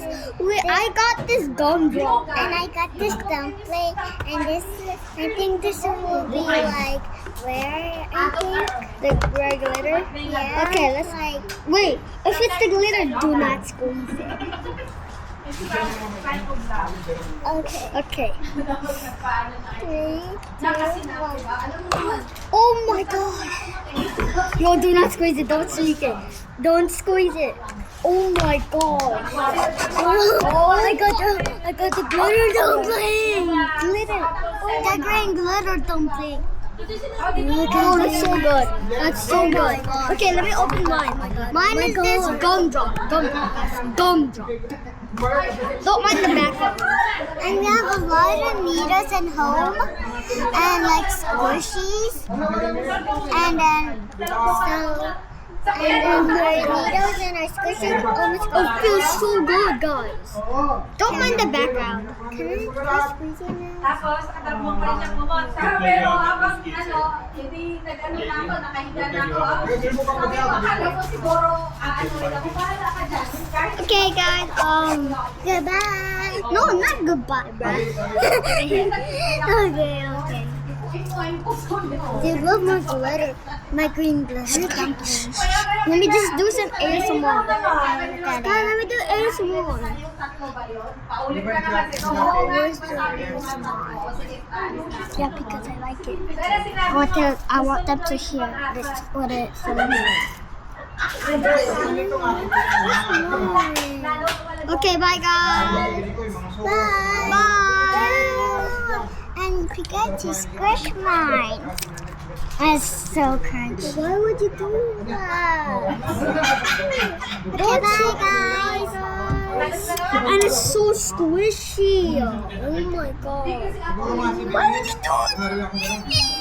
I got this gumdrop. And I got this dumpling, and I think this will be like where I think. The red glitter? Yeah. Okay, let's wait. If it's the glitter, do not squeeze it. Okay. Okay. 3, 2, 1. Oh my god. Yo, do not squeeze it. Don't squeeze it. Don't squeeze it. Oh my god. Oh, I got the glitter dumpling. Glitter. The green glitter dumpling. Oh, that's so good. That's so good. Okay, let me open mine. Mine is this gumdrop. Gumdrop. Don't mind the back. And we have a lot of Nitas at home, and like squishies, and then Nitas and our squishies almost Oh, it feels so good, guys. Don't mind the background. Can I squeeze it now? Tapos, katalbong pa rin siya kumot. Pero habang hindi nag-ano na ako, nakahiga na ako. Sabi ko, akala ko siguro, ako, bahala ka dyan. Okay, guys. Goodbye. No, not goodbye, bruh. Okay. They love my glitter, my green glitter dumplings. Let me just do some ASMR. Guys, Let me do ASMR. Paulit ka naman ito. where's the ASMR? Yeah, because I like it. Pero sinabi I want them to hear this. What it's Okay, bye guys. Bye. Bye. And forget to squish mine. It's so crunchy. Why would you do that? Okay, bye guys. And it's so squishy. Oh my god. Why would you do that?